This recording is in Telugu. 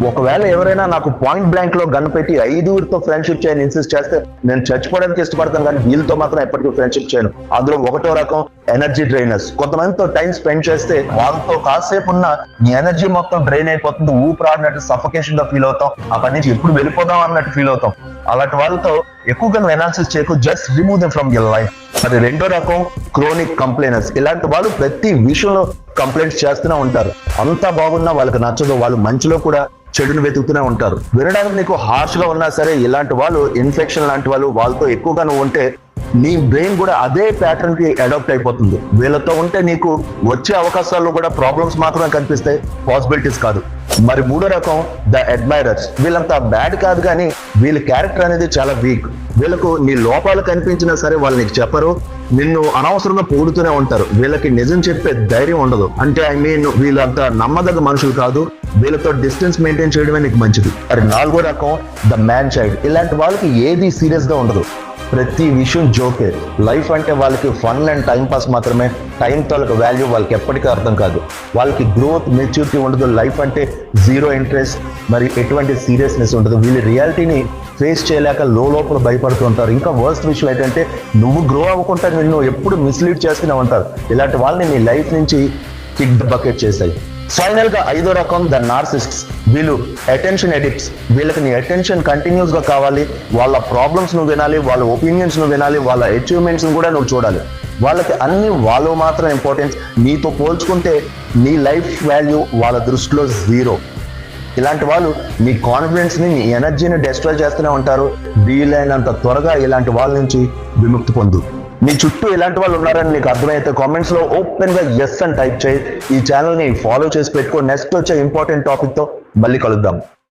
ఒకవేళ ఎవరైనా నాకు పాయింట్ బ్లాంక్ లో గన్ పెట్టి 5గురితో ఫ్రెండ్షిప్ చేయని ఇన్సిస్ట్ చేస్తే నేను చచ్చిపోవడానికి ఇష్టపడతాను, కానీ వీళ్ళతో మాత్రం ఎప్పటికీ ఫ్రెండ్షిప్ చేయను. అందులో ఒకటో రకం ఎనర్జీ డ్రైనర్స్. కొంతమందితో టైం స్పెండ్ చేస్తే వాళ్ళతో కాసేపు ఉన్న నీ ఎనర్జీ మొత్తం డ్రైన్ అయిపోతుంది, ఊపిరాడినట్టు సఫకేషన్ గా ఫీల్ అవుతాం, అక్కడి నుంచి ఎప్పుడు వెళ్ళిపోదాం అన్నట్టు ఫీల్ అవుతాం. అలాంటి వాళ్ళతో ఎక్కువగా నువ్వు ఎనాలిసిస్ చేయకు, just remove them from your life. మరి రెండో రకం క్రోనిక్ కంప్లైనర్స్. ఇలాంటి వాళ్ళు ప్రతి విషయంలో కంప్లైంట్స్ చేస్తూనే ఉంటారు. అంతా బాగున్నా వాళ్ళకి నచ్చదు, వాళ్ళు మంచిలో కూడా చెడును వెతుకుతూనే ఉంటారు. వినడానికి నీకు హార్ష్ గా ఉన్నా సరే ఇలాంటి వాళ్ళు, ఇన్ఫెక్షన్ లాంటి వాళ్ళు, వాళ్ళతో ఎక్కువగా నువ్వు ఉంటే నీ బ్రెయిన్ కూడా అదే ప్యాటర్న్ కి అడాప్ట్ అయిపోతుంది. వీళ్ళతో ఉంటే నీకు వచ్చే అవకాశాల్లో కూడా ప్రాబ్లమ్స్ మాత్రమే కనిపిస్తాయి, పాసిబిలిటీస్ కాదు. మరి మూడో రకం ద అడ్మైరర్స్. వీళ్ళంతా బ్యాడ్ కాదు, కానీ వీళ్ళ క్యారెక్టర్ అనేది చాలా వీక్. వీళ్ళకు నీ లోపాలు కనిపించినా సరే వాళ్ళు నీకు చెప్పరు, నిన్ను అనవసరంగా పొగుడుతూనే ఉంటారు. వీళ్ళకి నిజం చెప్పే ధైర్యం ఉండదు. అంటే వీళ్ళంతా నమ్మదగ్గ మనుషులు కాదు. వీళ్ళతో డిస్టెన్స్ మెయింటైన్ చేయడమే నీకు మంచిది. మరి నాలుగో రకం ద మ్యాన్ చైల్డ్. ఇలాంటి వాళ్ళకి ఏది సీరియస్ గా ఉండదు, ప్రతి విషయం జోకే. లైఫ్ అంటే వాళ్ళకి ఫన్ అండ్ టైం పాస్ మాత్రమే. టైం తాలూకు వాల్యూ వాళ్ళకి ఎప్పటికీ అర్థం కాదు. వాళ్ళకి గ్రోత్, మెచ్యూరిటీ ఉండదు. లైఫ్ అంటే జీరో ఇంట్రెస్ట్, మరి ఎటువంటి సీరియస్నెస్ ఉండదు. వీళ్ళు రియాలిటీని ఫేస్ చేయలేక లోపల భయపడుతూ ఉంటారు. ఇంకా వర్స్ట్ విషయం ఏంటంటే నువ్వు గ్రో అవ్వకుండా నిన్ను ఎప్పుడు మిస్లీడ్ చేస్తూనే ఉంటారు. ఇలాంటి వాళ్ళని నీ లైఫ్ నుంచి కిక్ ద బకెట్ చేశాయి. ఫైనల్ గా ఐదో రకం ద నార్సిస్ట్స్. వీళ్ళు అటెన్షన్ ఎడిక్ట్స్. వీళ్ళకి నీ అటెన్షన్ కంటిన్యూస్ గా కావాలి. వాళ్ళ ప్రాబ్లమ్స్ నువ్వు వినాలి, వాళ్ళ ఒపీనియన్స్ నువ్వు వినాలి, వాళ్ళ అచీవ్మెంట్స్ కూడా నువ్వు చూడాలి. వాళ్ళకి అన్ని వాళ్ళు మాత్రం ఇంపార్టెన్స్. నీతో పోల్చుకుంటే నీ లైఫ్ వాల్యూ వాళ్ళ దృష్టిలో జీరో. ఇలాంటి వాళ్ళు నీ కాన్ఫిడెన్స్ ని, నీ ఎనర్జీని డిస్ట్రాయ్ చేస్తూనే ఉంటారు. వీలైనంత త్వరగా ఇలాంటి వాళ్ళ నుంచి విముక్తి పొందు. నీ చుట్టూ ఇలాంటి వాళ్ళు ఉన్నారని నీకు అర్థమైతే కామెంట్స్ లో ఓపెన్ గా ఎస్ అని టైప్ చేయి. ఈ ఛానల్ ని ఫాలో చేసి పెట్టుకో. నెక్స్ట్ వచ్చే ఇంపార్టెంట్ టాపిక్ తో మళ్ళీ కలుద్దాం.